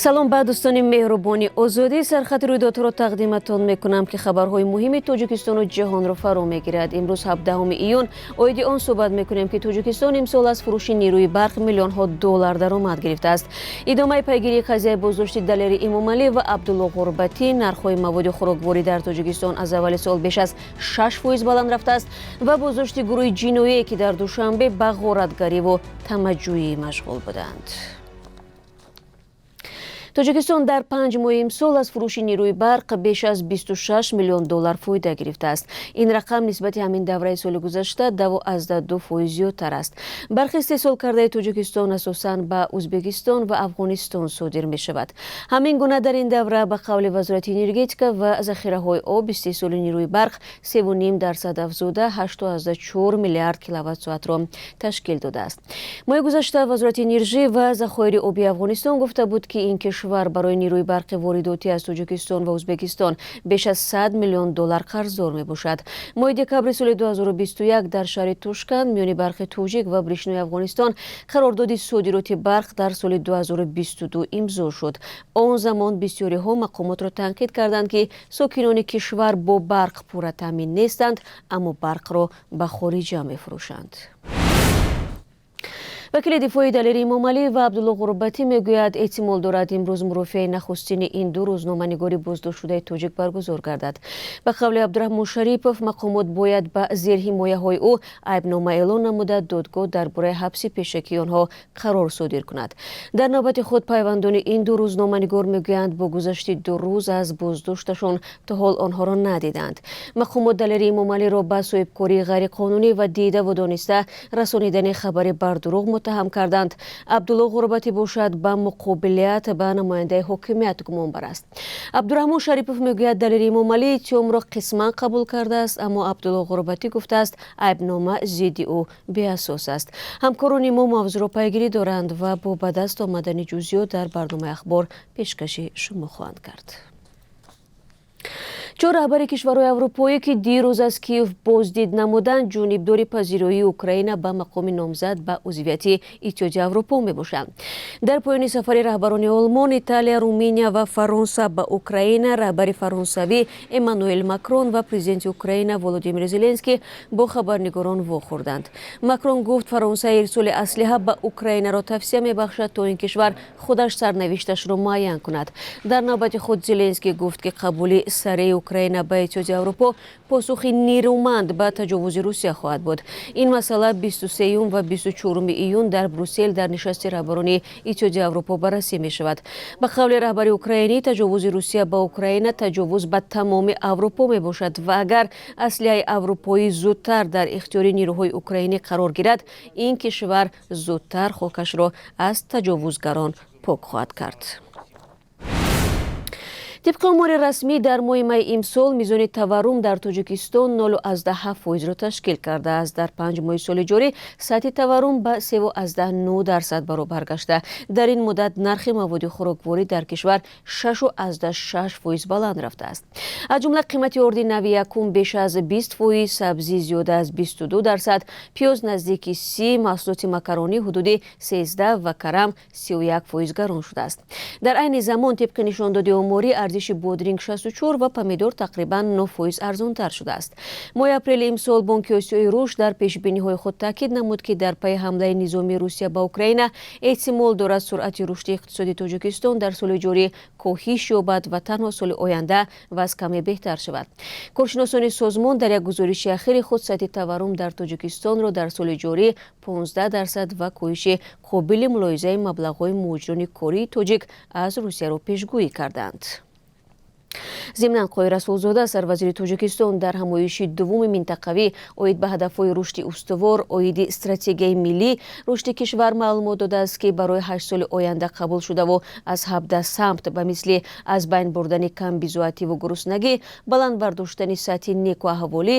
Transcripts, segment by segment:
салом ба дӯстони меҳрубони озодӣ, сархати рӯйдодҳоро тақдиматон мекунам ки хабарҳои муҳими тоҷикистону ҷаҳонро фаро мегирад. имрӯз 17 июн оиди он суҳбат мекунем ки тоҷикистон имсол аз фурӯши нирӯи барқ миллионҳо доллар даромад гирифтааст. идомаи пайгирии қазияи боздошти Далери Эмомалӣ ва Абдулло Ғурбатӣ, нархҳои маводи хӯрокворӣ дар Тоҷикистон аз аввали сол беш аз 6% баланд рафтааст ва боздошти гурӯҳи ҷиноие ки дар Душанбе ба ғоратгариву тамаҷҷӯӣ машғул буданд. Тоҷикистон дар 5 моҳи имсол аз фурӯши нирӯи барқ беш аз 26 миллион доллар фоида гирифтааст. Ин рақам нисбати ҳамин давраи соли гузашта 12% зиёдтар аст. Барқи истеҳсол кардаи Тоҷикистон асосан ба Ӯзбекистон ва Афғонистон содир мешавад. ҳамин гуна дар ин давра ба қавли Вазорати энергетика ва захираҳои об истеҳсоли нирӯи барқ 3.5% афзуда 8.4 миллиард киловаттсоатро ташкил додааст. моҳи гузашта Вазорати энержӣ ва захоири оби Афғонистон гуфта буд ки ин кишвар барои нирӯи барқи воридотӣ аз Тоҷикистон ва Ӯзбекистон беш аз 100 миллион доллар қарздор мебошад. моҳи декабри соли 2021 дар шаҳри Тошканд миёни барқи тоҷик ва Бришнои Афғонистон қарордоди содироти барқ дар соли 2022 имзо шуд. он замон бисёриҳо мақомотро танқид карданд ки сокинони кишвар бо барқ пурра таъмин нестанд, аммо барқро ба хориҷа мефурӯшанд. вакили дифои Далери Эмомалӣ ва Абдулло Ғурбатӣ мегӯяд, эҳтимол дорад имрӯз мурофиаи нахустини ин ду рӯзноманигори боздоштшудаи тоҷик баргузор гардад. ба қавли Абдураҳмон Шарипов, мақомот бояд ба зерҳимояҳои ӯ айбнома эълон намуда додгоҳ дар бораи ҳабси пешакии онҳо қарор содир кунад. дар навбати худ пайвандони ин ду рӯзноманигор мегӯянд, бо гузашти 2 рӯз аз боздошташон то ҳол онҳоро надиданд. мақомот Далери Эмомалиро ба соҳибкории ғайриқонунӣ ва дидаву дониста расонидани хабари бардуруғ муттаҳам карданд. Абдулло Ғурбатӣ бошад ба муқобилият ба намояндаи ҳокимият гумонбар аст. Абдураҳмон Шарипов мегӯяд, Далери Эмомалӣ иттиҳомро қисман қабул кардааст, аммо Абдулло Ғурбатӣ гуфтааст, айбнома зидди ӯ беасос аст. ҳамкорони мо мавзӯъро пайгирӣ доранд ва бо ба даст омадани ҷузъиёт дар барномаи ахбор пешкаши шумо хоҳанд кард. 4 раҳбари кишварҳои аврупоӣ ки дирӯз аз Киев боздид намуданд, ҷонибдори пазироии Украина ба мақоми номзад ба узвиятии Иттиҳоди Аврупо мебошанд. дар поёни сафари раҳбарони Олмон, Италия, Румыния ва Фаронса ба Украина, раҳбари фаронсавӣ Эммануэл Макрон ва президенти Украина Володимир Зеленский бо хабарнигорон вохӯрданд. Макрон гуфт, Фаронса ирсоли аслиҳа ба Украинаро тавсия мебахшад, то ин кишвар худаш сарнавишташро муайян кунад. дар навбати худ Зеленский гуфт ки қабули сареи Украина ба Иттиҳоди Аврупо посухи нерӯманд ба таҷовузи Русия хоҳад буд. ин масъала 23 ва 24 июн дар Брюссел дар нишасти раҳбарони Иттиҳоди Аврупо баррасӣ мешавад. ба қавли раҳбари украинӣ, таҷовузи Русия ба Украина таҷовуз ба тамоми Аврупо мебошад ва агар аслиҳаи аврупоӣ зудтар дар ихтиёри нирӯҳои украинӣ қарор гирад, ин кишвар зудтар хокашро аз таҷовузгарон пок хоҳад кард. тибқи омори расмӣ дар моҳи май имсол мизони таваррум дар Тоҷикистон 0.7%-ро ташкил кардааст. дар 5 моҳи соли ҷорӣ сатҳи таваррум ба 3.9% баробар гашта. дар ин муддат нархи маводи хӯрокворӣ дар кишвар 6.6% баланд рафтааст. аз ҷумла қимати орди нави якум беш аз 20%, сабзӣ зиёда аз 22%, пиёз наздики 30%, маҳсулоти макаронӣ ҳудуди 13% ва карам 31% гарон шудааст. дар айни замон, тибқи нишондоди оморӣ, арзиши бодринг 64 ва помидор тақрибан 9% арзонтар шудааст. моҳи апрели имсол Бонки Осиёи рушд дар пешбиниҳои худ таъкид намуд ки дар пайи ҳамлаи низоми Русия ба Украина эҳтимол дорад суръати рушди иқтисоди Тоҷикистон дар соли ҷорӣ коҳиш ёбад ва танҳо соли оянда вазъ каме беҳтар шавад. коршиносони созмон дар як гузориши ахири худ сатҳи таваррум дар Тоҷикистонро дар соли ҷорӣ 15% ва коҳиши қобили мулоҳизаи маблағҳои муҳоҷирони кории тоҷик аз Русияро пешгӯӣ карданд. зимнан Қоҳир Расулзода, сарвазири Тоҷикистон, дар ҳамоиши дуввуми минтақавӣ оид ба ҳадафҳои рушди устувор оиди стратегияи миллӣ рушди кишвар маълумот додааст ки барои 8 соли оянда қабул шудаву аз 17 самт ба мисли аз байн бурдани камбизоативу гуруснагӣ, баланд бардоштани сатҳи неку аҳволӣ,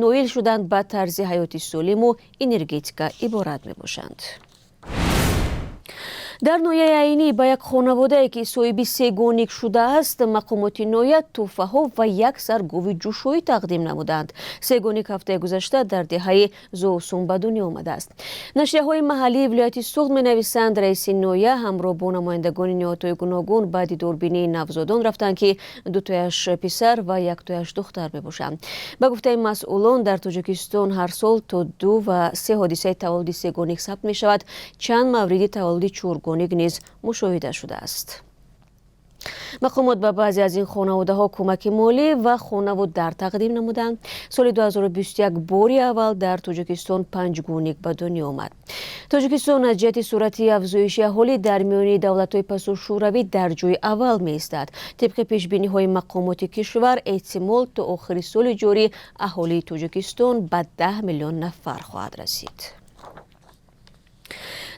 ноил шудан ба тарзи ҳаёти солиму энергетика иборат мебошанд. дар ноҳияи айнӣ ба як хонаводае ки соҳиби се гонник шудааст мақомоти ноҳия тӯҳфаҳо ва як сар гови ҷӯшоӣ тақдим намуданд. Се гонник ҳафтаи гузашта дар деҳаи Зоусун ба дунё омадааст. Нашрияҳои маҳаллии вилояти Суғд менависанд раиси ноҳия ҳамроҳ бо намояндагони ниҳодҳои гуногун баъди дорбинии навзодон рафтанд ки дутояш писар ва яктояш духтар мебошанд. Ба гуфтаи масъулон дар Тоҷикистон ҳар сол то 2 ва 3 ҳодисаи таваллуди се гонник сабт мешавад. Чанд мавриди таваллуди 4 гонник низ мушоҳида шудааст. мақомот ба баъзе аз ин хонаводаҳо кӯмаки молӣ ва хонавуд дар тақдим намуданд. Соли 2021 бори аввал дар Тоҷикистон 5 гонник ба дунё омад. Тоҷикистон аз ҷиҳати суръати афзоиши аҳолӣ дар миёни давлатҳои пасушӯравӣ дар ҷойи аввал меистад. тибқи пешбиниҳои мақомоти кишвар эҳтимол то охири соли ҷорӣ аҳолии Тоҷикистон ба 10 миллион нафар хоҳад расид.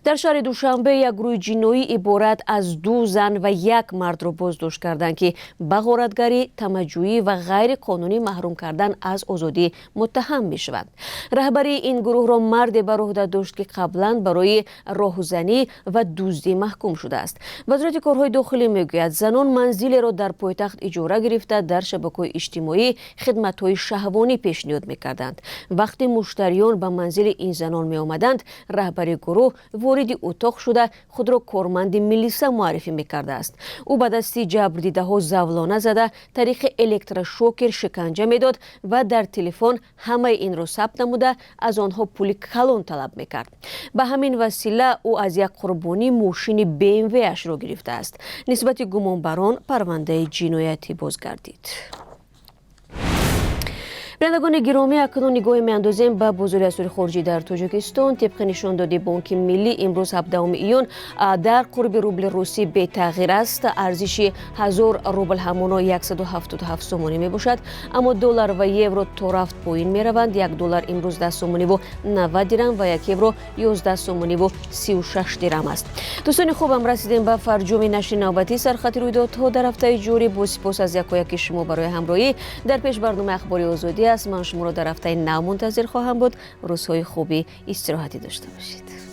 дар шаҳри Душанбе як гурӯҳи ҷиноӣ иборат аз 2 зан ва 1 мардро боздошт карданд ки ба ғоратгарӣ, тамаҷҷӯӣ ва ғайриқонунӣ маҳрум кардан аз озодӣ муттаҳам мешаванд. раҳбари ин гурӯҳро марде бар уҳда дошт ки қаблан барои роҳзанӣ ва дуздӣ маҳкум шудааст. вазорати корҳои дохилӣ мегӯяд занон манзилеро дар пойтахт иҷора гирифта дар шабакаҳои иҷтимоӣ хидматҳои шаҳвонӣ пешниҳод мекарданд. вақте муштариён ба манзили ин занон меомаданд, раҳбари гурӯҳ вориди утоқ шуда худро корманди милиса муаррифӣ мекардааст. ӯ ба дасти ҷабрдидаҳо завлона зада, тариқи электрошокер шиканҷа медод ва дар телефон ҳамаи инро сабт намуда аз онҳо пули калон талаб мекард. ба ҳамин васила ӯ аз як қурбонӣ мошини BMW-ашро гирифтааст. нисбати гумонбарон парвандаи ҷиноятӣ бозгардид. бинандагони гиромӣ, акнун нигоҳе меандозем ба бозори асъори хориҷӣ дар Тоҷикистон. тибқи нишондоди Бонки миллӣ имрӯз 17 июн дар қурби рубли русӣ бетағйир аст. арзиши 1000 рубл ҳамоно 177 сомонӣ мебошад, аммо доллар ва евро то рафт поин мераванд. 1 доллар имрӯз 10 сомониву 90 дирам ва 1 евро 11 сомониву 36 дирам аст. дӯстони хубам, расидем ба фарҷоми нашри навбатӣ сархати рӯйдодҳо дар ҳафтаи ҷорӣ. бо сипос аз якояки шумо барои ҳамроҳӣ дар пеш барномаи ахбори озодӣ. ман шуморо дар ҳафтаи нав мунтазир хоҳам буд. рӯзҳои хуби истироҳатӣ дошта бошед.